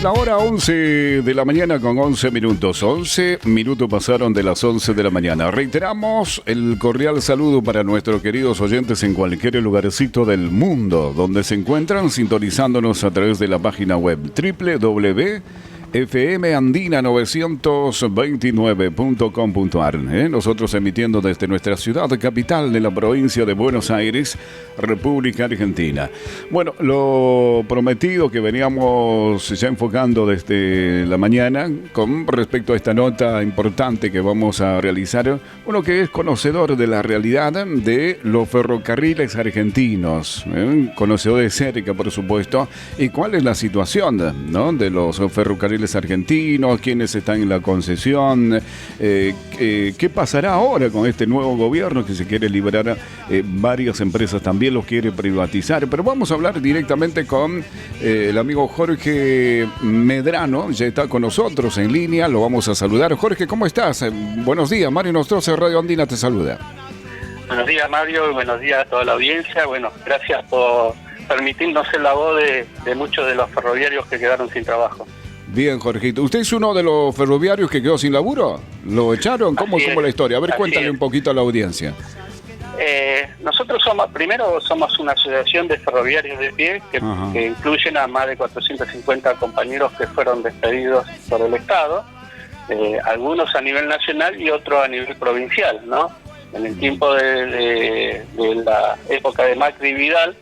La hora 11 de la mañana con 11 minutos. 11 minutos pasaron de las 11 de la mañana. Reiteramos el cordial saludo para nuestros queridos oyentes en cualquier lugarcito del mundo donde se encuentran sintonizándonos a través de la página web www.fmandina929.com.ar. Nosotros emitiendo desde nuestra ciudad capital de la provincia de Buenos Aires, República Argentina. Bueno, lo prometido que veníamos ya enfocando desde la mañana con respecto a esta nota importante que vamos a realizar, uno que es conocedor de la realidad de los ferrocarriles argentinos, conocedor de cerca, por supuesto, y cuál es la situación, ¿no?, de los ferrocarriles argentinos, quiénes están en la concesión, qué pasará ahora con este nuevo gobierno que se quiere liberar varias empresas, también los quiere privatizar. Pero vamos a hablar directamente con el amigo Jorge Medrano, ya está con nosotros en línea, lo vamos a saludar. Jorge, ¿cómo estás? Buenos días, Mario Nostroza, Radio Andina te saluda. Buenos días, Mario, y buenos días a toda la audiencia. Bueno, gracias por permitirnos ser la voz de muchos de los ferroviarios que quedaron sin trabajo. Bien, Jorgito. ¿Usted es uno de los ferroviarios que quedó sin laburo? ¿Lo echaron? ¿Cómo es la historia? A ver, cuéntale un poquito a la audiencia. Nosotros somos una asociación de ferroviarios de pie que incluyen a más de 450 compañeros que fueron despedidos por el Estado, algunos a nivel nacional y otros a nivel provincial, ¿no? En el tiempo de la época de Macri y Vidal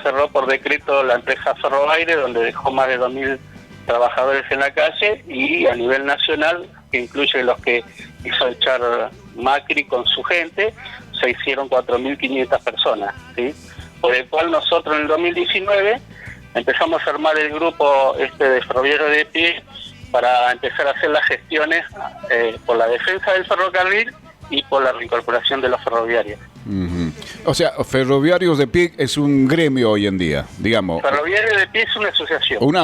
cerró por decreto la empresa Ferroaire, donde dejó más de 2.000 trabajadores en la calle, y a nivel nacional, que incluye los que hizo echar Macri con su gente, se hicieron 4.500 personas, ¿sí? Por el cual nosotros en el 2019 empezamos a armar el grupo de ferroviarios de pie para empezar a hacer las gestiones por la defensa del ferrocarril y por la reincorporación de los ferroviarios. O sea, Ferroviarios de Pie es un gremio hoy en día, digamos. Ferroviarios de Pie es una asociación. Una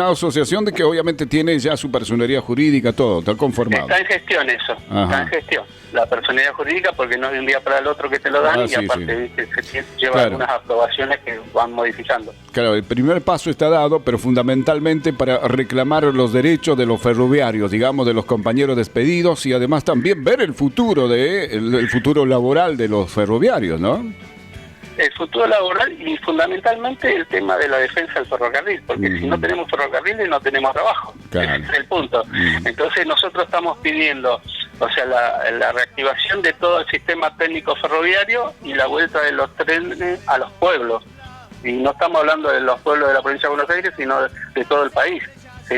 asociación de que obviamente tiene ya su personería jurídica, todo, está conformado. Está en gestión eso, está en gestión. La personería jurídica, porque no es de un día para el otro que te lo dan, y aparte se lleva algunas aprobaciones que van modificando. Claro, el primer paso está dado, pero fundamentalmente para reclamar los derechos de los ferroviarios, digamos, de los compañeros despedidos, y además también ver el futuro el futuro laboral de los ferroviarios, ¿no? El futuro laboral y fundamentalmente el tema de la defensa del ferrocarril, porque si no tenemos ferrocarriles no tenemos trabajo. Claro. Ese es el punto. Entonces nosotros estamos pidiendo, o sea, la reactivación de todo el sistema técnico ferroviario y la vuelta de los trenes a los pueblos. Y no estamos hablando de los pueblos de la provincia de Buenos Aires, sino de todo el país, ¿sí?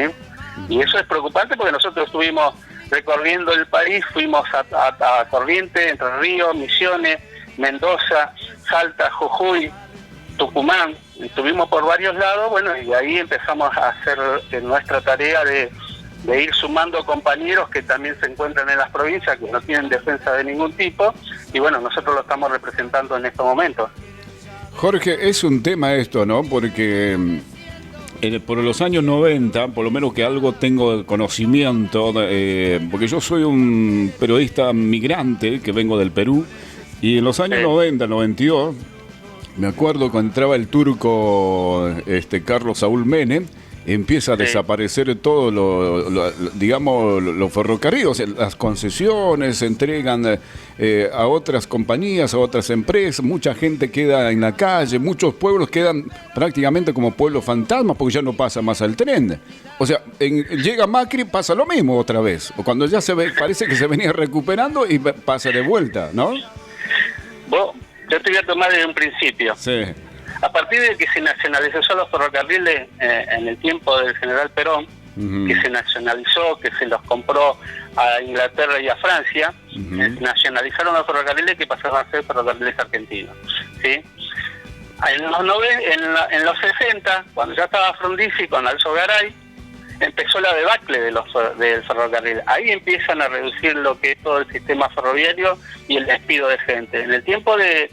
Y eso es preocupante porque nosotros estuvimos recorriendo el país, fuimos a Corrientes, Entre Ríos, Misiones, Mendoza, Salta, Jujuy, Tucumán, estuvimos por varios lados, bueno, y ahí empezamos a hacer nuestra tarea de ir sumando compañeros que también se encuentran en las provincias, que no tienen defensa de ningún tipo, y bueno, nosotros lo estamos representando en estos momentos. Jorge, es un tema esto, ¿no? Porque por los años 90, por lo menos que algo tengo de conocimiento, porque yo soy un periodista migrante que vengo del Perú, y en los años 90, 92, me acuerdo cuando entraba el turco Carlos Saúl Menem, empieza a desaparecer todo los ferrocarriles, las concesiones se entregan a otras compañías, a otras empresas, mucha gente queda en la calle, muchos pueblos quedan prácticamente como pueblos fantasmas porque ya no pasa más el tren. O sea, llega Macri, pasa lo mismo otra vez, o cuando ya parece que se venía recuperando y pasa de vuelta, ¿no? Yo te voy a tomar desde un principio. Sí. A partir de que se nacionalizó los ferrocarriles en el tiempo del general Perón, que se nacionalizó, que se los compró a Inglaterra y a Francia, nacionalizaron los ferrocarriles que pasaron a ser ferrocarriles argentinos, ¿sí? En los 60, cuando ya estaba Frondizi con Alzo Garay, empezó la debacle del ferrocarril. Ahí empiezan a reducir lo que es todo el sistema ferroviario y el despido de gente. En el tiempo de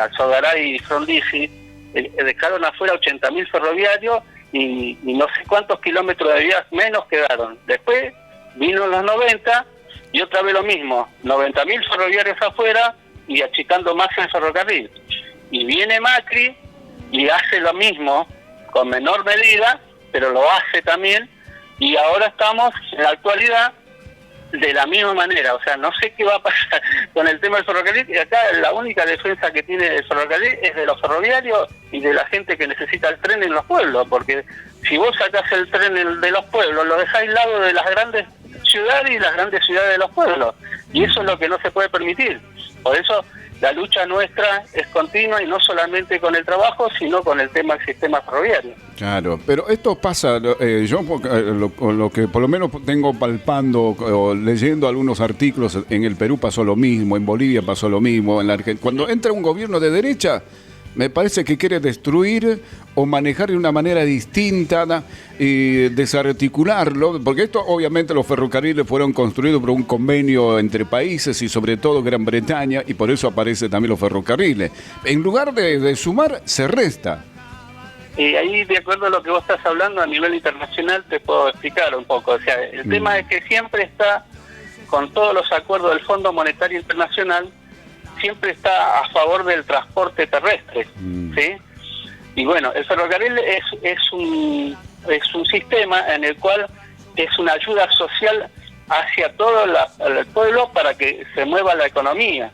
Alzo Garay y Frondizi, dejaron afuera 80.000 ferroviarios y no sé cuántos kilómetros de vías menos quedaron. Después vino en los 90 y otra vez lo mismo, 90.000 ferroviarios afuera y achicando más el ferrocarril. Y viene Macri y hace lo mismo, con menor medida, pero lo hace también, y ahora estamos en la actualidad de la misma manera. O sea, no sé qué va a pasar con el tema del ferrocarril, y acá la única defensa que tiene el ferrocarril es de los ferroviarios y de la gente que necesita el tren en los pueblos, porque si vos sacás el tren de los pueblos, lo dejás aislado de las grandes ciudades y las grandes ciudades de los pueblos, y eso es lo que no se puede permitir. Por eso la lucha nuestra es continua, y no solamente con el trabajo, sino con el tema del sistema ferroviario. Claro, pero esto pasa, yo lo que por lo menos tengo palpando o leyendo algunos artículos, en el Perú pasó lo mismo, en Bolivia pasó lo mismo, en la Argentina. Cuando entra un gobierno de derecha, me parece que quiere destruir o manejar de una manera distinta y desarticularlo, porque esto obviamente los ferrocarriles fueron construidos por un convenio entre países y sobre todo Gran Bretaña, y por eso aparecen también los ferrocarriles. En lugar de sumar, se resta. Y ahí, de acuerdo a lo que vos estás hablando a nivel internacional, te puedo explicar un poco. O sea, el tema es que siempre está, con todos los acuerdos del Fondo Monetario Internacional, siempre está a favor del transporte terrestre, ¿sí? Y bueno, el ferrocarril es un sistema en el cual es una ayuda social hacia todo el pueblo para que se mueva la economía.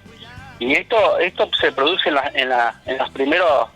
Y esto se produce en los primeros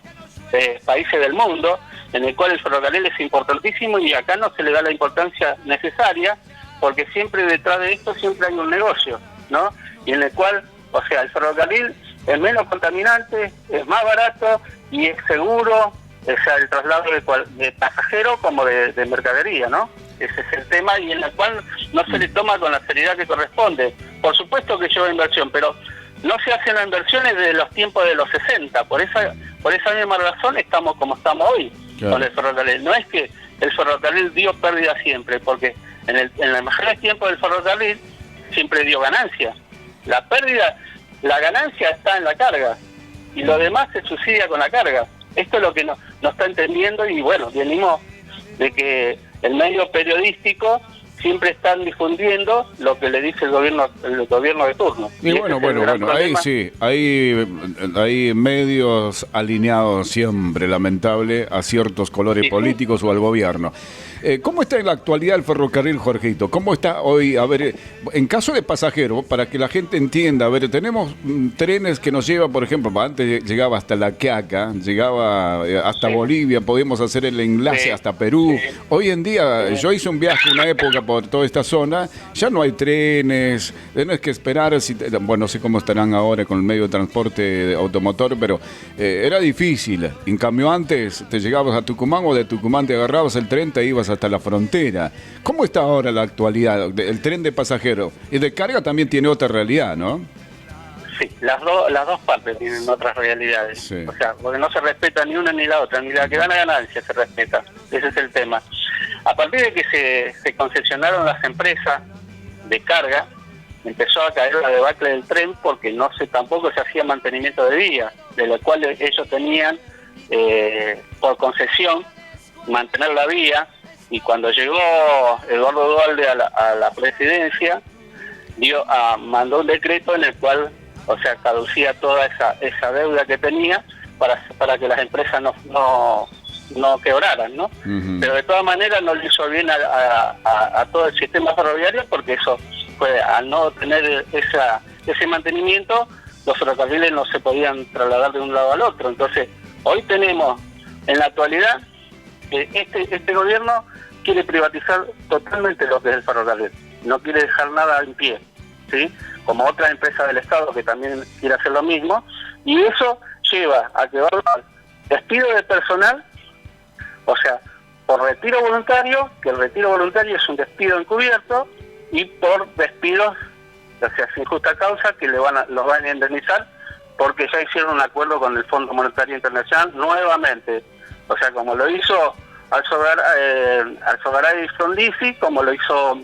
países del mundo, en el cual el ferrocarril es importantísimo, y acá no se le da la importancia necesaria, porque siempre detrás de esto siempre hay un negocio, ¿no? Y en el cual, o sea, el ferrocarril es menos contaminante, es más barato y es seguro, o sea, el traslado de pasajeros como de mercadería, ¿no? Ese es el tema, y en el cual no se le toma con la seriedad que corresponde. Por supuesto que lleva inversión, pero no se hacen las inversiones de los tiempos de los 60. Por esa misma razón estamos como estamos hoy, claro, con el ferrocarril. No es que el ferrocarril dio pérdida siempre, porque en los mejores tiempos del ferrocarril siempre dio ganancia. La ganancia está en la carga, y lo demás se subsidia con la carga. Esto es lo que no está entendiendo, y bueno, venimos de que el medio periodístico siempre están difundiendo lo que le dice el gobierno de turno. Y bueno, ahí sí, hay medios alineados siempre, lamentable, a ciertos colores políticos o al gobierno. ¿Cómo está en la actualidad el ferrocarril, Jorgito? ¿Cómo está hoy? A ver, en caso de pasajero, para que la gente entienda, a ver, tenemos trenes que nos llevan, por ejemplo, antes llegaba hasta La Quiaca, llegaba hasta Bolivia, podíamos hacer el enlace hasta Perú. Hoy en día, yo hice un viaje una época por toda esta zona, ya no hay trenes, tienes que esperar, bueno, no sé cómo estarán ahora con el medio de transporte automotor, pero era difícil. En cambio, antes te llegabas a Tucumán, o de Tucumán te agarrabas el tren, te ibas hasta la frontera. ¿Cómo está ahora la actualidad? El tren de pasajeros y de carga también tiene otra realidad, ¿no? Sí, las dos partes tienen otras realidades. Sí. O sea, porque no se respeta ni una ni la otra, ni la que da la ganancia se respeta. Ese es el tema. A partir de que se concesionaron las empresas de carga, empezó a caer la debacle del tren, porque tampoco se hacía mantenimiento de vía, de lo cual ellos tenían por concesión mantener la vía. Y cuando llegó Eduardo Duhalde a la presidencia, mandó un decreto en el cual, o sea, caducía toda esa deuda que tenía para que las empresas no quebraran, ¿no? Uh-huh. Pero de todas maneras no le hizo bien a todo el sistema ferroviario, porque eso fue, al no tener ese mantenimiento, los ferrocarriles no se podían trasladar de un lado al otro. Entonces, hoy tenemos, en la actualidad, este gobierno quiere privatizar totalmente lo que es el ferrocarril, no quiere dejar nada en pie, ¿sí? Como otras empresas del Estado que también quiere hacer lo mismo, y eso lleva a que va a haber despido de personal, o sea, por retiro voluntario, que el retiro voluntario es un despido encubierto, y por despidos, o sea, sin justa causa, que los van a indemnizar, porque ya hicieron un acuerdo con el Fondo Monetario Internacional nuevamente. O sea, como lo hizo Alzogaray y Frondizi, como lo hizo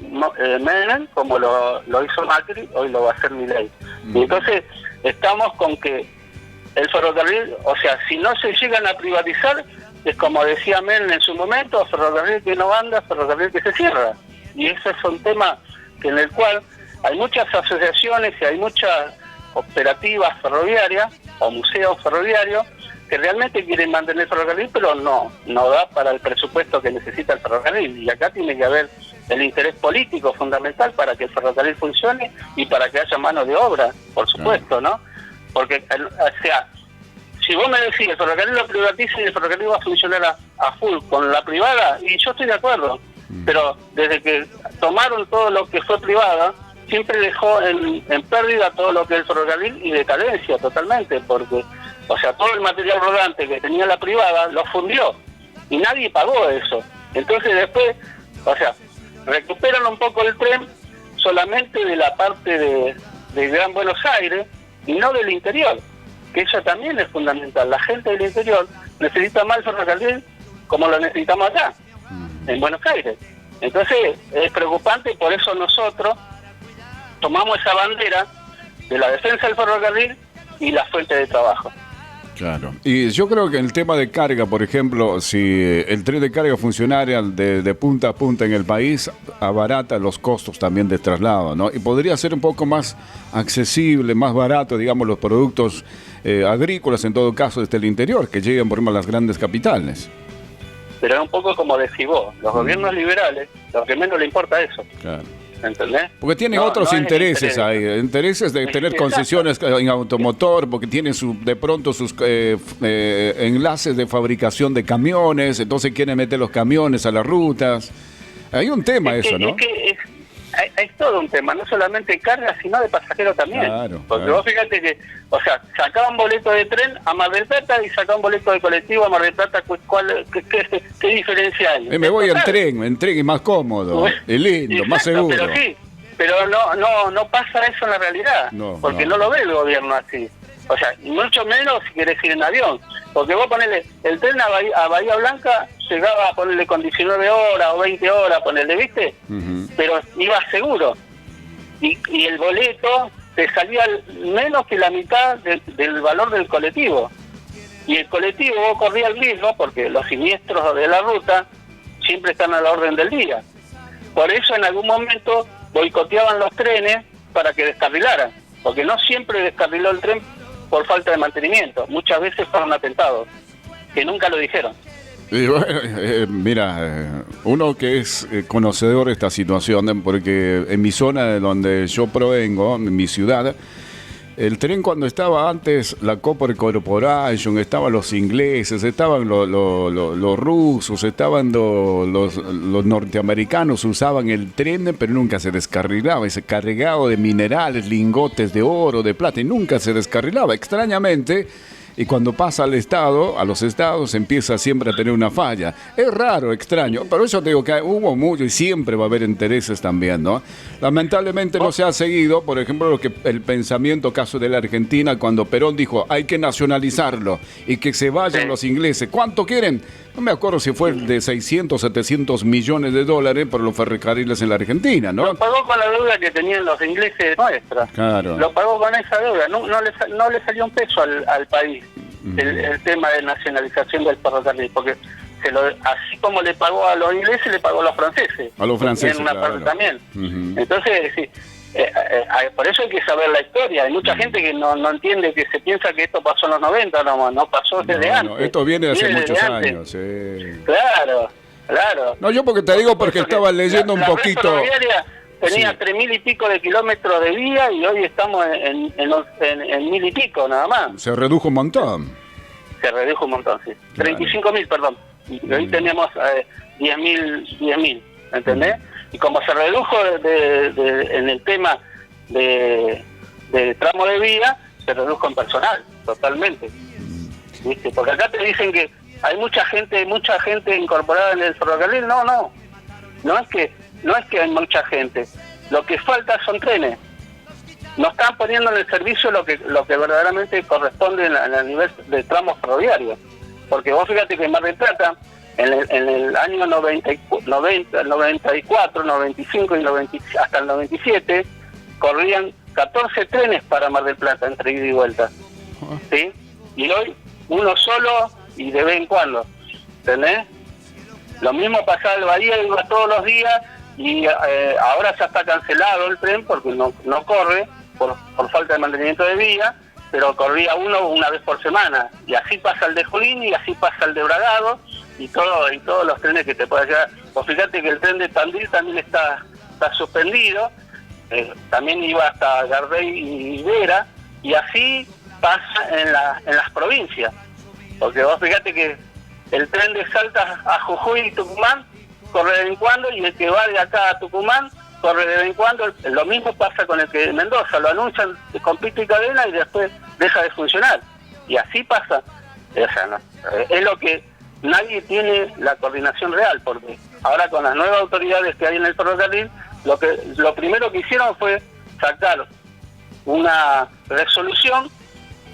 Menem, como lo hizo Macri, hoy lo va a hacer Milei. Y entonces estamos con que el ferrocarril, o sea, si no se llegan a privatizar, es como decía Menem en su momento, ferrocarril que no anda, ferrocarril que se cierra. Y ese es un tema en el cual hay muchas asociaciones y hay muchas operativas ferroviarias o museos ferroviarios que realmente quieren mantener el ferrocarril, pero no da para el presupuesto que necesita el ferrocarril. Y acá tiene que haber el interés político fundamental para que el ferrocarril funcione y para que haya mano de obra, por supuesto, ¿no? Porque, o sea, si vos me decís el ferrocarril lo privatiza y el ferrocarril va a funcionar a full con la privada, y yo estoy de acuerdo, pero desde que tomaron todo lo que fue privada, siempre dejó en pérdida todo lo que es el ferrocarril y decadencia totalmente, porque, o sea, todo el material rodante que tenía la privada lo fundió y nadie pagó eso. Entonces después, o sea, recuperan un poco el tren solamente de la parte de Gran Buenos Aires y no del interior, que eso también es fundamental. La gente del interior necesita más el ferrocarril como lo necesitamos acá, en Buenos Aires. Entonces es preocupante, y por eso nosotros tomamos esa bandera de la defensa del ferrocarril y la fuente de trabajo. Claro. Y yo creo que el tema de carga, por ejemplo, si el tren de carga funcionara de punta a punta en el país, abarata los costos también de traslado, ¿no? Y podría ser un poco más accesible, más barato, digamos, los productos agrícolas, en todo caso, desde el interior, que lleguen por ejemplo a las grandes capitales. Pero es un poco como decís vos, los gobiernos liberales, lo que menos le importa es eso. Claro. ¿Entendés? Porque tienen otros intereses ahí, intereses de tener concesiones en automotor, porque tienen de pronto sus enlaces de fabricación de camiones, entonces quieren meter los camiones a las rutas. Hay un tema eso, ¿no? Es todo un tema, no solamente carga, sino de pasajeros también. Claro, porque vos fíjate que, o sea, sacaban boleto de tren a Mar del Plata y sacaban boleto de colectivo a Mar del Plata. ¿Qué diferencia hay? Me voy en tren y más cómodo, es lindo, exacto, más seguro. Pero sí, pero no pasa eso en la realidad, porque no lo ve el gobierno así. O sea, mucho menos si querés ir en avión. Porque vos ponele, el tren a Bahía Blanca llegaba a ponerle con 19 horas o 20 horas, ponerle, ¿viste? Pero iba seguro. Y el boleto te salía menos que la mitad del valor del colectivo. Y el colectivo vos corría el riesgo, porque los siniestros de la ruta siempre están a la orden del día. Por eso en algún momento boicoteaban los trenes para que descarrilaran. Porque no siempre descarriló el tren por falta de mantenimiento. Muchas veces fueron atentados, que nunca lo dijeron. Y bueno, mira, uno que es conocedor de esta situación, porque en mi zona de donde yo provengo, en mi ciudad, el tren cuando estaba antes, la Copper Corporation, estaban los ingleses, estaban los rusos, estaban los norteamericanos, usaban el tren, pero nunca se descarrilaba, ese cargado de minerales, lingotes de oro, de plata, y nunca se descarrilaba, extrañamente. Y cuando pasa al Estado, a los estados, empieza siempre a tener una falla. Es raro, extraño, pero eso te digo que hubo mucho y siempre va a haber intereses también, ¿no? Lamentablemente no se ha seguido, por ejemplo, el pensamiento caso de la Argentina, cuando Perón dijo, hay que nacionalizarlo y que se vayan los ingleses. ¿Cuánto quieren? No me acuerdo si fue de 600, 700 millones de dólares por los ferrocarriles en la Argentina, ¿no? Lo pagó con la deuda que tenían los ingleses nuestra. Claro. Lo pagó con esa deuda. No le salió un peso al país el tema de nacionalización del ferrocarril, porque así como le pagó a los ingleses, le pagó a los franceses. A los franceses, en una parte también. Entonces, sí, por eso hay que saber la historia. Hay mucha gente que no entiende, que se piensa que esto pasó en los 90, no pasó desde antes. Esto viene de hace muchos años. Claro. No, yo porque te digo, porque estaba leyendo un poquito. La tenía 3.000 y pico de kilómetros de vía y hoy estamos en 1.000 y pico nada más. Se redujo un montón. Se redujo un montón, sí. Claro. 35.000, perdón. Y hoy tenemos 10.000, ¿entendés? Y como se redujo en el tema de tramo de vía, se redujo en personal, totalmente. ¿Viste? Porque acá te dicen que hay mucha gente incorporada en el ferrocarril. No es que hay mucha gente. Lo que falta son trenes. No están poniendo en el servicio lo que verdaderamente corresponde a nivel de tramos ferroviarios. Porque vos fíjate que en Mar del Plata, en el año 94, 95 y hasta el 97, corrían 14 trenes para Mar del Plata entre ida y vuelta. ¿Sí? Y hoy uno solo y de vez en cuando. ¿Entendés? Lo mismo pasaba en Bahía, iba todos los días y ahora ya está cancelado el tren porque no corre por falta de mantenimiento de vía, pero corría uno una vez por semana, y así pasa el de Junín y así pasa el de Bragado y todos los trenes que te puedas llevar. Vos fíjate que el tren de Tandil también está suspendido, también iba hasta Gardey y Vera, y así pasa en las provincias, porque vos fíjate que el tren de Salta a Jujuy y Tucumán corre de vez en cuando, y el que va de acá a Tucumán corre de vez en cuando. Lo mismo pasa con el que de Mendoza, lo anuncian con pito y cadena y después deja de funcionar, y así pasa. O sea, no, es lo que nadie tiene la coordinación real, porque ahora con las nuevas autoridades que hay en el ferrocarril, lo primero que hicieron fue sacar una resolución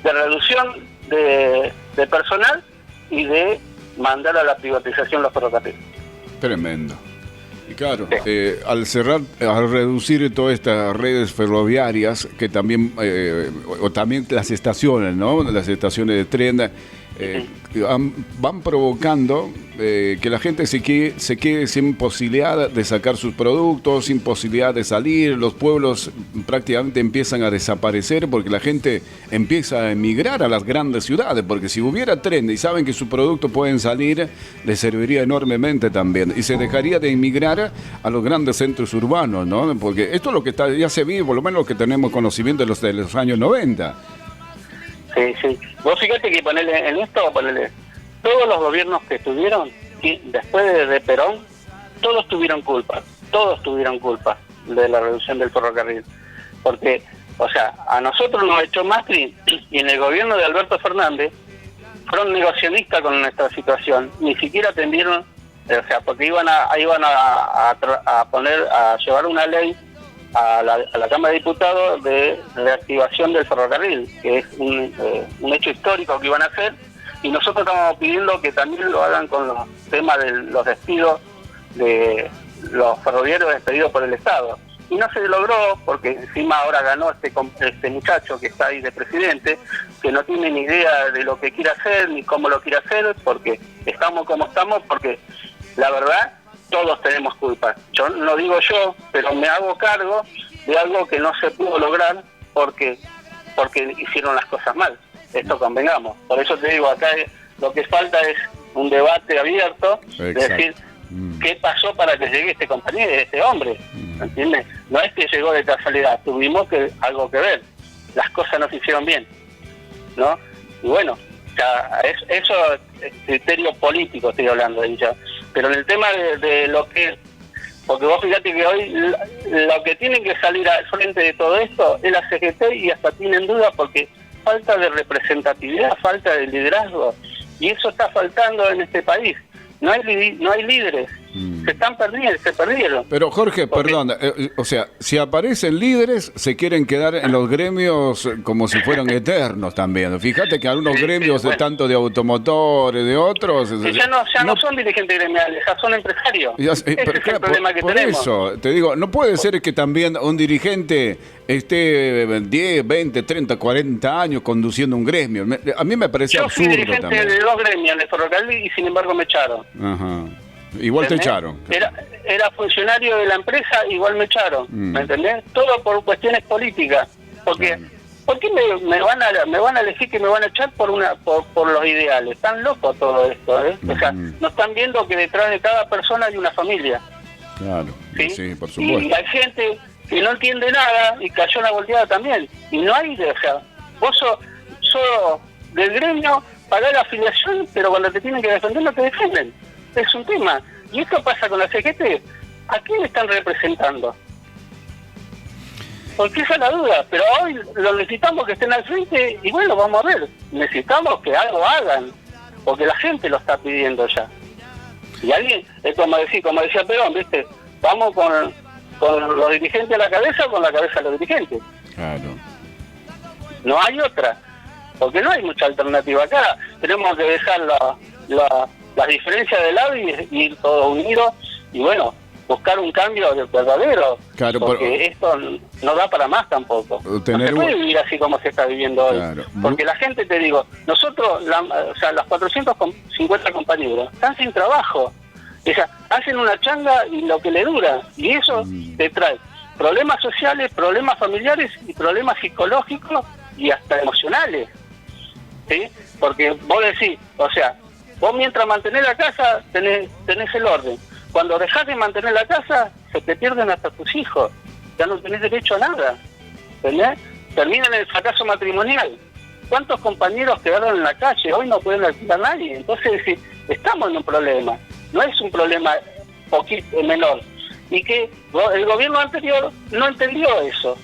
de reducción de personal y de mandar a la privatización los ferrocarriles. Tremendo. Y claro, al reducir todas estas redes ferroviarias, que también, o también las estaciones, ¿no? Las estaciones de tren, van provocando que la gente se quede sin posibilidad de sacar sus productos, sin posibilidad de salir. Los pueblos prácticamente empiezan a desaparecer porque la gente empieza a emigrar a las grandes ciudades, porque si hubiera tren y saben que sus productos pueden salir, les serviría enormemente también, y se dejaría de emigrar a los grandes centros urbanos, ¿no? Porque esto es lo que ya se vive, por lo menos lo que tenemos conocimiento de los años 90. Sí. Vos fíjate que todos los gobiernos que estuvieron después de Perón, todos tuvieron culpa de la reducción del ferrocarril. Porque, o sea, a nosotros nos echó Macri, y en el gobierno de Alberto Fernández fueron negacionistas con nuestra situación, ni siquiera atendieron, o sea, porque iban a llevar una ley a la Cámara de Diputados de reactivación del ferrocarril, que es un hecho histórico que iban a hacer, y nosotros estamos pidiendo que también lo hagan con los temas de los despidos de los ferroviarios despedidos por el Estado. Y no se logró, porque encima ahora ganó este muchacho que está ahí de presidente, que no tiene ni idea de lo que quiere hacer ni cómo lo quiere hacer, porque estamos como estamos, porque la verdad todos tenemos culpa. Yo no digo yo, pero me hago cargo de algo que no se pudo lograr porque hicieron las cosas mal. Esto convengamos. Por eso te digo, acá lo que falta es un debate abierto, de decir qué pasó para que llegue este compañero, este hombre, ¿entiendes? No es que llegó de casualidad, tuvimos algo que ver. Las cosas no se hicieron bien, ¿no? Y bueno, ya eso es criterio político, estoy hablando de ella. Pero en el tema de lo que... Porque vos fíjate que hoy lo que tienen que salir al frente de todo esto es la CGT, y hasta tienen dudas porque falta de representatividad, falta de liderazgo, y eso está faltando en este país. No hay líderes, se perdieron. Pero Jorge, perdón, o sea, si aparecen líderes, se quieren quedar en los gremios como si fueran eternos también. Fíjate que algunos gremios, bueno, tanto de automotores, de otros... Ya no son dirigentes gremiales, ya son empresarios. Ese es el problema que tenemos. Por eso, te digo, no puede ser que también un dirigente esté 10, 20, 30, 40 años conduciendo un gremio. A mí me parece absurdo también. Yo fui dirigente de 2 gremios de ferrocarril y sin embargo me echaron. Ajá. Igual ¿entendés? Te echaron. Era funcionario de la empresa, igual me echaron. ¿Me entendés? Todo por cuestiones políticas. Porque, ¿por qué me van a elegir que me van a echar por los ideales? Están locos todo esto, ¿eh? O sea, no están viendo que detrás de cada persona hay una familia. Claro, sí, por supuesto. Y hay gente que no entiende nada y cayó en la volteada también. Y no hay, o sea, vos sos del gremio, pagás la afiliación, pero cuando te tienen que defender no te defienden. Es un tema. Y esto pasa con la CGT. ¿A quién están representando? Porque esa es la duda. Pero hoy lo necesitamos que estén al frente y bueno, vamos a ver. Necesitamos que algo hagan. Porque la gente lo está pidiendo ya. Y alguien, es como decía Perón, ¿viste? Vamos con los dirigentes a la cabeza o con la cabeza a los dirigentes. Claro. No hay otra. Porque no hay mucha alternativa acá. Tenemos que dejar las diferencias de lado y ir todos unidos y bueno, buscar un cambio verdadero, claro, porque esto no da para más tampoco. No se puede vivir así como se está viviendo hoy, claro. Porque la gente, te digo, nosotros, las 450 compañeros están sin trabajo, o sea, hacen una changa y lo que le dura, y eso te trae problemas sociales, problemas familiares y problemas psicológicos y hasta emocionales, ¿sí? Porque vos decís, o sea, vos mientras mantenés la casa tenés el orden. Cuando dejás de mantener la casa, se te pierden hasta tus hijos. Ya no tenés derecho a nada. ¿Entendés? Terminan el fracaso matrimonial. ¿Cuántos compañeros quedaron en la calle? Hoy no pueden alquilar a nadie. Entonces, estamos en un problema. No es un problema poquito menor. Y que el gobierno anterior no entendió eso.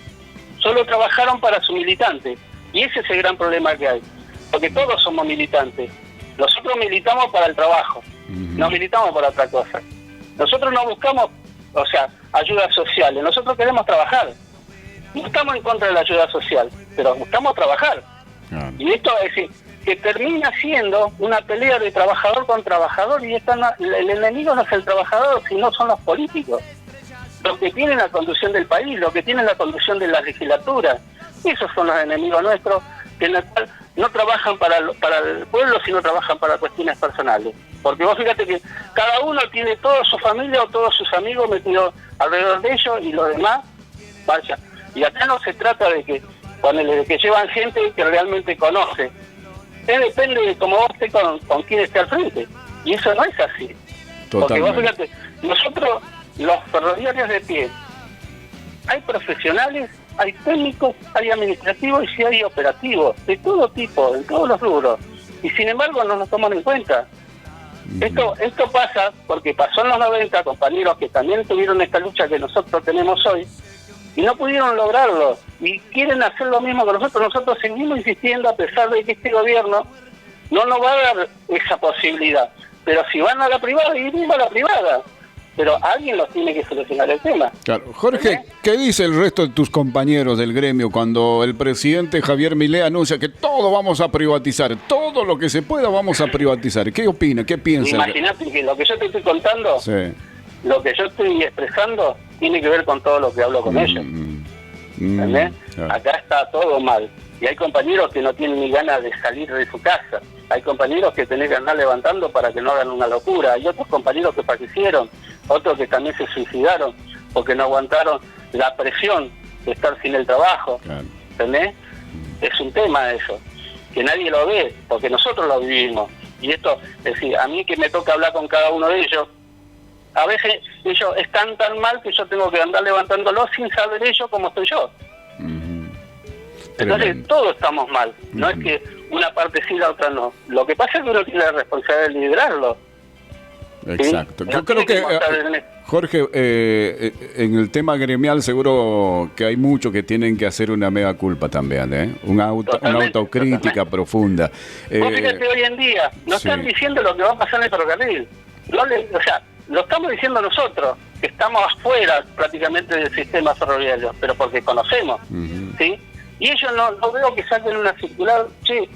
Solo trabajaron para su militante. Y ese es el gran problema que hay. Porque todos somos militantes. Nosotros militamos para el trabajo. No militamos para otra cosa. Nosotros no buscamos, o sea, ayudas sociales. Nosotros queremos trabajar. No estamos en contra de la ayuda social, pero buscamos trabajar. Y esto es decir, que termina siendo una pelea de trabajador con trabajador, y el enemigo no es el trabajador, sino son los políticos. Los que tienen la conducción del país, los que tienen la conducción de la legislatura. Esos son los enemigos nuestros, que en el cual no trabajan para el pueblo, sino trabajan para cuestiones personales. Porque vos fíjate que cada uno tiene toda su familia o todos sus amigos metidos alrededor de ellos, y los demás, vaya. Y acá no se trata de que llevan gente que realmente conoce. Depende de cómo vos estés con quién esté al frente. Y eso no es así. Totalmente. Porque vos fíjate, nosotros, los ferroviarios de pie, hay profesionales, hay técnicos, hay administrativos y hay operativos, de todo tipo, en todos los rubros. Y sin embargo no nos toman en cuenta. Esto pasa porque pasó en los 90, compañeros que también tuvieron esta lucha que nosotros tenemos hoy, y no pudieron lograrlo, y quieren hacer lo mismo que nosotros. Nosotros seguimos insistiendo, a pesar de que este gobierno no nos va a dar esa posibilidad. Pero si van a la privada, y mismo a la privada, pero alguien los tiene que solucionar el tema. Claro. Jorge, ¿qué dice el resto de tus compañeros del gremio cuando el presidente Javier Milei anuncia que todo vamos a privatizar, todo lo que se pueda vamos a privatizar? ¿Qué opina? ¿Qué piensa? Imagínate que lo que yo te estoy contando, lo que yo estoy expresando, tiene que ver con todo lo que hablo con ellos. ¿Entendés? Acá está todo mal. Y hay compañeros que no tienen ni ganas de salir de su casa. Hay compañeros que tenés que andar levantando para que no hagan una locura. Hay otros compañeros que fallecieron, otros que también se suicidaron porque no aguantaron la presión de estar sin el trabajo. ¿Entendés? Es un tema eso, que nadie lo ve, porque nosotros lo vivimos. Y esto, es decir, a mí que me toca hablar con cada uno de ellos, a veces ellos están tan mal que yo tengo que andar levantándolos sin saber ellos cómo estoy yo. Entonces todos estamos mal, no es que una parte sí, la otra no. Lo que pasa es que uno tiene la responsabilidad de liderarlo. Exacto. ¿Sí? Yo creo que, Jorge, en el tema gremial seguro que hay muchos que tienen que hacer una mea culpa también, una autocrítica profunda. Vos fíjate, hoy en día no están diciendo lo que va a pasar en el ferrocarril. O sea, lo estamos diciendo nosotros, que estamos afuera prácticamente del sistema ferroviario, pero porque conocemos, ¿sí? Y ellos no veo que saquen una circular, che,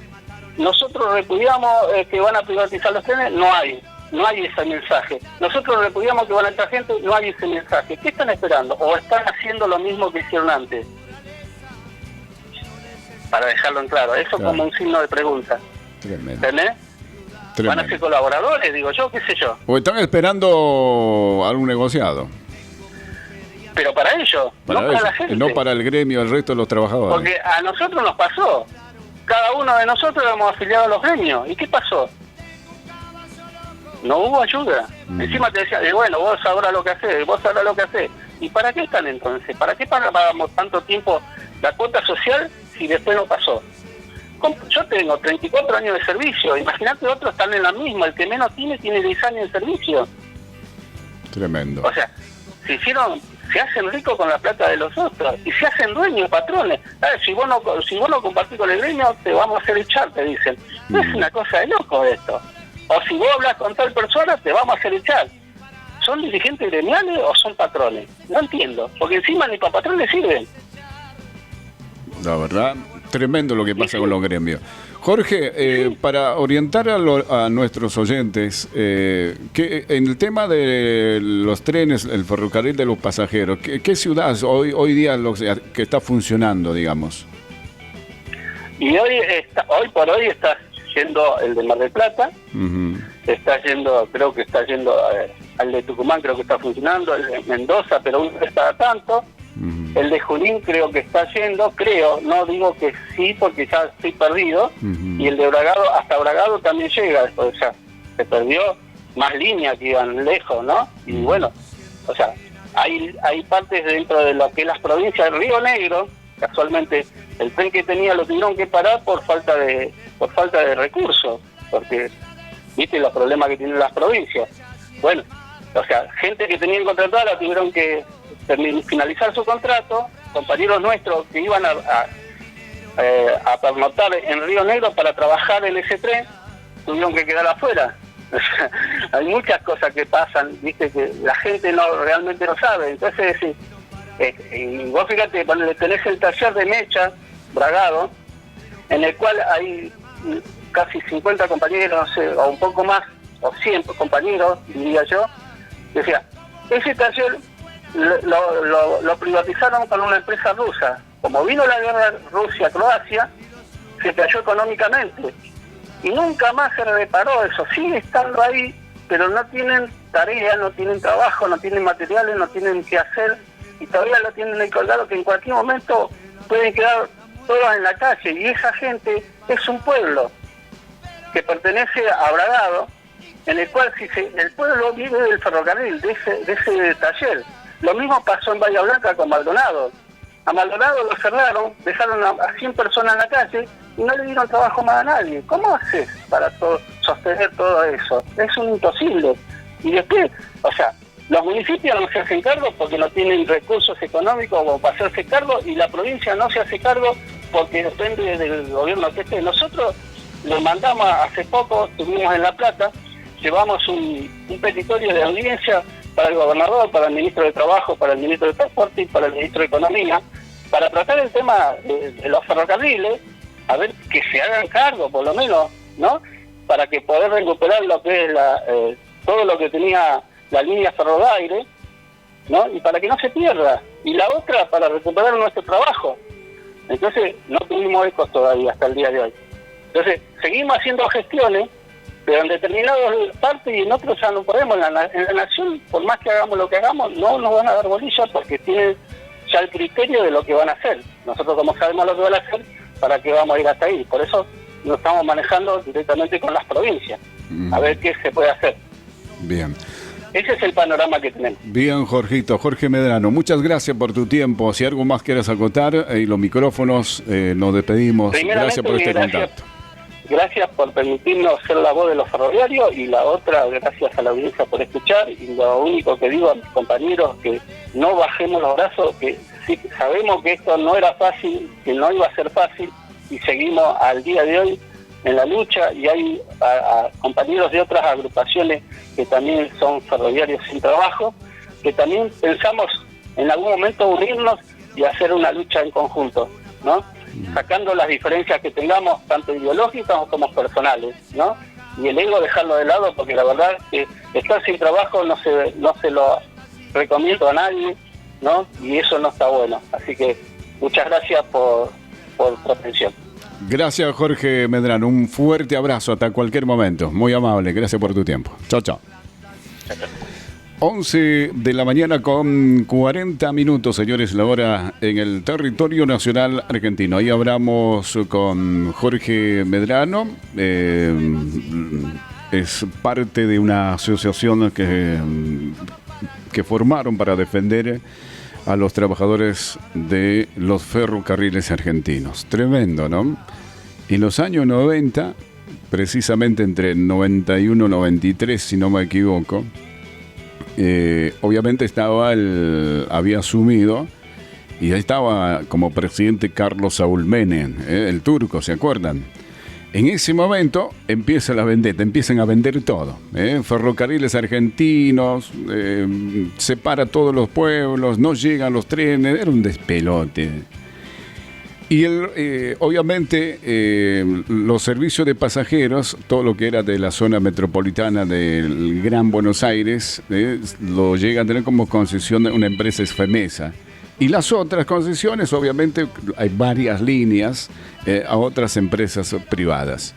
nosotros repudiamos que van a privatizar los trenes, no hay ese mensaje. Nosotros repudiamos que van a entrar gente, no hay ese mensaje. ¿Qué están esperando? ¿O están haciendo lo mismo que hicieron antes? Para dejarlo en claro, eso como un signo de pregunta. ¿Entendés? ¿Van a ser colaboradores, digo yo, qué sé yo? ¿O están esperando algún negociado? Pero para ellos, no para la gente. No para el gremio, el resto de los trabajadores. Porque a nosotros nos pasó. Cada uno de nosotros éramos afiliados a los gremios. ¿Y qué pasó? No hubo ayuda. Encima te decían, bueno, vos sabrás lo que hacés, ¿Y para qué están entonces? ¿Para qué pagamos tanto tiempo la cuota social si después no pasó? Yo tengo 34 años de servicio, imagínate, otros están en la misma, el que menos tiene 10 años de servicio. Tremendo. O sea, se hacen ricos con la plata de los otros y se hacen dueños, patrones. Si vos no compartís con el gremio, te vamos a hacer echar, te dicen. No es una cosa de loco esto. O si vos hablas con tal persona, te vamos a hacer echar. ¿Son dirigentes gremiales o son patrones? No entiendo, porque encima ni para patrones sirven. La verdad, tremendo lo que pasa con los gremios. Jorge, para orientar a nuestros oyentes, que en el tema de los trenes, el ferrocarril de los pasajeros, ¿qué ciudad hoy día que está funcionando, digamos? Y hoy por hoy está yendo el de Mar del Plata, creo que está yendo al de Tucumán, creo que está funcionando, el de Mendoza, pero uno está tanto. El de Junín creo que está yendo, no digo que sí porque ya estoy perdido, y el de Bragado, hasta Bragado también llega, o sea, se perdió más líneas que iban lejos, ¿no? Y bueno, o sea, hay partes dentro de lo que es las provincias del Río Negro, casualmente el tren que tenía lo tuvieron que parar por falta de recursos, porque viste los problemas que tienen las provincias. Bueno, o sea, gente que tenían contratada la tuvieron que finalizar su contrato, compañeros nuestros que iban a pernoctar en Río Negro para trabajar en ese tren, tuvieron que quedar afuera. Hay muchas cosas que pasan, viste, que la gente realmente no sabe. Entonces, y vos fíjate, cuando tenés el taller de mecha, Bragado, en el cual hay casi 50 compañeros, no sé, o un poco más, o 100 compañeros, diría yo, decía, ese taller lo privatizaron con una empresa rusa. Como vino la guerra Rusia-Croacia, se cayó económicamente y nunca más se reparó eso. Sigue estando ahí, pero no tienen tarea, no tienen trabajo, no tienen materiales, no tienen qué hacer, y todavía lo tienen ahí colgado, que en cualquier momento pueden quedar todos en la calle. Y esa gente es un pueblo que pertenece a Bragado, en el cual el pueblo vive del ferrocarril, de ese taller. Lo mismo pasó en Bahía Blanca con Maldonado. A Maldonado lo cerraron, dejaron a 100 personas en la calle y no le dieron trabajo más a nadie. ¿Cómo haces para sostener todo eso? Es un imposible. Y después, o sea, los municipios no se hacen cargo porque no tienen recursos económicos como para hacerse cargo, y la provincia no se hace cargo porque depende del gobierno que esté. Nosotros nos mandamos hace poco, estuvimos en La Plata, llevamos un petitorio de audiencia para el gobernador, para el ministro de Trabajo, para el ministro de Transporte y para el ministro de Economía, para tratar el tema de los ferrocarriles, a ver que se hagan cargo, por lo menos, ¿no? Para que poder recuperar lo que es todo lo que tenía la línea Ferrobaire, ¿no? Y para que no se pierda. Y la otra, para recuperar nuestro trabajo. Entonces, no tuvimos ecos todavía hasta el día de hoy. Entonces, seguimos haciendo gestiones, pero en determinadas partes y en otros ya no podemos. En la nación, por más que hagamos lo que hagamos, no nos van a dar bolilla porque tienen ya el criterio de lo que van a hacer. Nosotros, como sabemos lo que van a hacer, ¿para qué vamos a ir hasta ahí? Por eso nos estamos manejando directamente con las provincias, a ver qué se puede hacer. Bien. Ese es el panorama que tenemos. Bien, Jorge Medrano, muchas gracias por tu tiempo. Si algo más quieres acotar, y los micrófonos, nos despedimos. Gracias por este contacto. Gracias por permitirnos ser la voz de los ferroviarios, y la otra, gracias a la audiencia por escuchar. Y lo único que digo a mis compañeros, que no bajemos los brazos, que sí, sabemos que esto no era fácil, que no iba a ser fácil, y seguimos al día de hoy en la lucha. Y hay a compañeros de otras agrupaciones que también son ferroviarios sin trabajo, que también pensamos en algún momento unirnos y hacer una lucha en conjunto, ¿no? Sacando las diferencias que tengamos, tanto ideológicas como personales, ¿no? Y el ego dejarlo de lado, porque la verdad que estar sin trabajo no se lo recomiendo a nadie, ¿no? Y eso no está bueno. Así que muchas gracias por tu atención. Gracias, Jorge Medrano. Un fuerte abrazo hasta cualquier momento. Muy amable. Gracias por tu tiempo. Chao, chao. 11 de la mañana con 40 minutos, señores, la hora en el territorio nacional argentino. Ahí hablamos con Jorge Medrano. Es parte de una asociación que formaron para defender a los trabajadores de los ferrocarriles argentinos. Tremendo, ¿no? En los años 90, precisamente entre 91 y 93, si no me equivoco, obviamente había asumido, y ahí estaba como presidente Carlos Saúl Menem, el turco, ¿se acuerdan? En ese momento empiezan a vender todo, ferrocarriles argentinos, separa todos los pueblos, no llegan los trenes, era un despelote. Y obviamente los servicios de pasajeros, todo lo que era de la zona metropolitana del Gran Buenos Aires, lo llega a tener como concesión de una empresa FEMESA. Y las otras concesiones, obviamente, hay varias líneas a otras empresas privadas.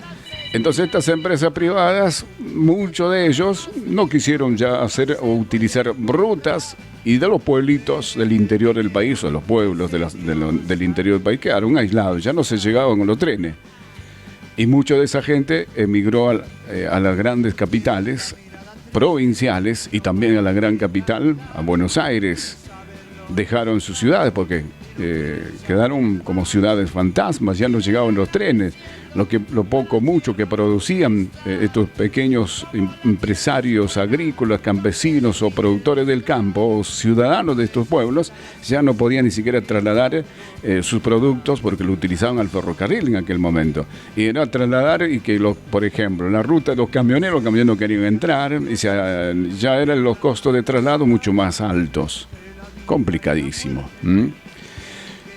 Entonces estas empresas privadas, muchos de ellos no quisieron ya hacer o utilizar rutas, y de los pueblitos del interior del país, o de los pueblos del interior del país, quedaron aislados, ya no se llegaban con los trenes. Y mucha de esa gente emigró a las grandes capitales provinciales y también a la gran capital, a Buenos Aires. Dejaron sus ciudades porque quedaron como ciudades fantasmas, ya no llegaban los trenes. Lo poco, mucho que producían estos pequeños empresarios agrícolas, campesinos o productores del campo o ciudadanos de estos pueblos, ya no podían ni siquiera trasladar sus productos porque lo utilizaban al ferrocarril en aquel momento. Y era trasladar y que, por ejemplo, en la ruta de los camioneros querían entrar y ya eran los costos de traslado mucho más altos. Complicadísimo.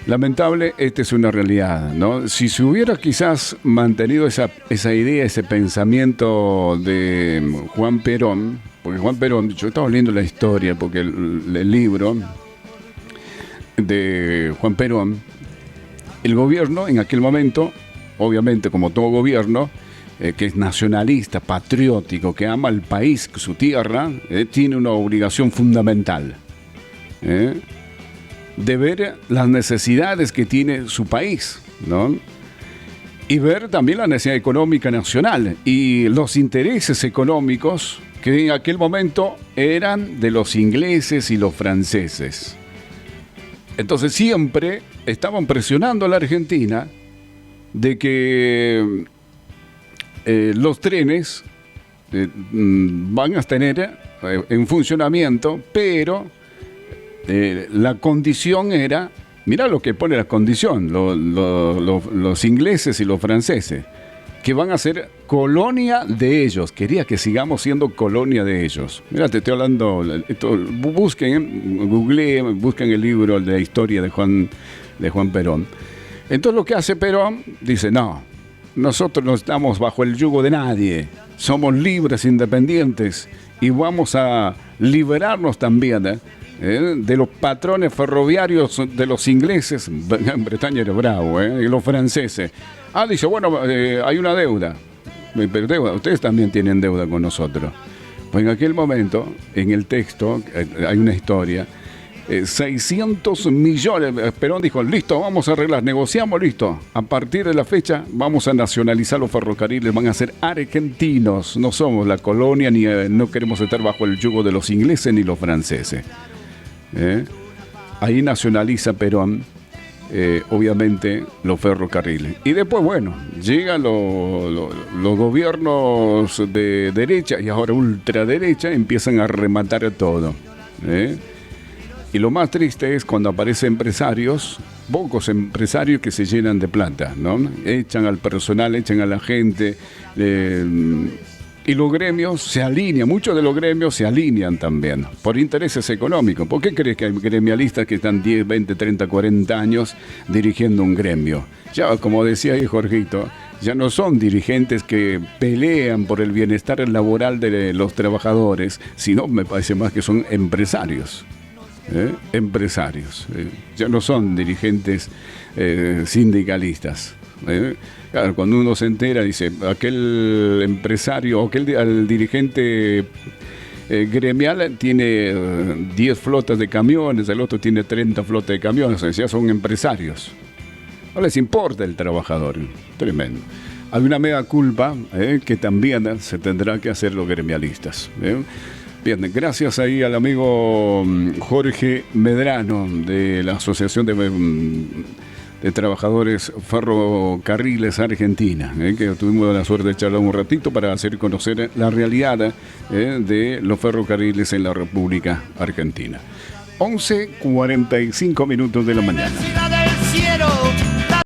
Lamentable, esta es una realidad, ¿no? Si se hubiera quizás mantenido esa idea, ese pensamiento de Juan Perón, porque Juan Perón, yo estaba leyendo la historia, porque el libro de Juan Perón, el gobierno en aquel momento, obviamente como todo gobierno, que es nacionalista, patriótico, que ama al país, su tierra, tiene una obligación fundamental. De ver las necesidades que tiene su país, ¿no? Y ver también la necesidad económica nacional y los intereses económicos que en aquel momento eran de los ingleses y los franceses. Entonces siempre estaban presionando a la Argentina de que los trenes van a tener en funcionamiento, pero la condición era, mira lo que pone la condición, los ingleses y los franceses, que van a ser colonia de ellos. Quería que sigamos siendo colonia de ellos. Mira, te estoy hablando, busquen, googleen, busquen el libro de la historia de Juan Perón. Entonces lo que hace Perón, dice, no, nosotros no estamos bajo el yugo de nadie, somos libres, independientes, y vamos a liberarnos también de los patrones ferroviarios de los ingleses. En Bretaña era bravo, y los franceses. Dice, bueno, hay una deuda. Pero deuda, ustedes también tienen deuda con nosotros. Pues en aquel momento, en el texto, hay una historia, 600 millones. Perón dijo, listo, vamos a arreglar, negociamos, listo. A partir de la fecha vamos a nacionalizar los ferrocarriles, van a ser argentinos. No somos la colonia, ni no queremos estar bajo el yugo de los ingleses ni los franceses. Ahí nacionaliza Perón, obviamente, los ferrocarriles. Y después, bueno, llegan los gobiernos de derecha y ahora ultraderecha, empiezan a rematar todo. Y lo más triste es cuando aparecen empresarios, pocos empresarios que se llenan de plata, ¿no? Echan al personal, echan a la gente, y los gremios se alinean, muchos de los gremios se alinean también por intereses económicos. ¿Por qué crees que hay gremialistas que están 10, 20, 30, 40 años dirigiendo un gremio? Ya, como decía ahí Jorgito, ya no son dirigentes que pelean por el bienestar laboral de los trabajadores, sino me parece más que son empresarios. Ya no son dirigentes sindicalistas. Claro, cuando uno se entera, dice, aquel empresario o aquel dirigente gremial tiene 10 flotas de camiones, el otro tiene 30 flotas de camiones, o sea, son empresarios. No les importa el trabajador. Tremendo. Hay una mega culpa que también se tendrá que hacer los gremialistas. Bien, gracias ahí al amigo Jorge Medrano de la Asociación de Trabajadores Ferrocarriles Argentina, que tuvimos la suerte de charlar un ratito para hacer conocer la realidad de los ferrocarriles en la República Argentina. 11:45 de la mañana.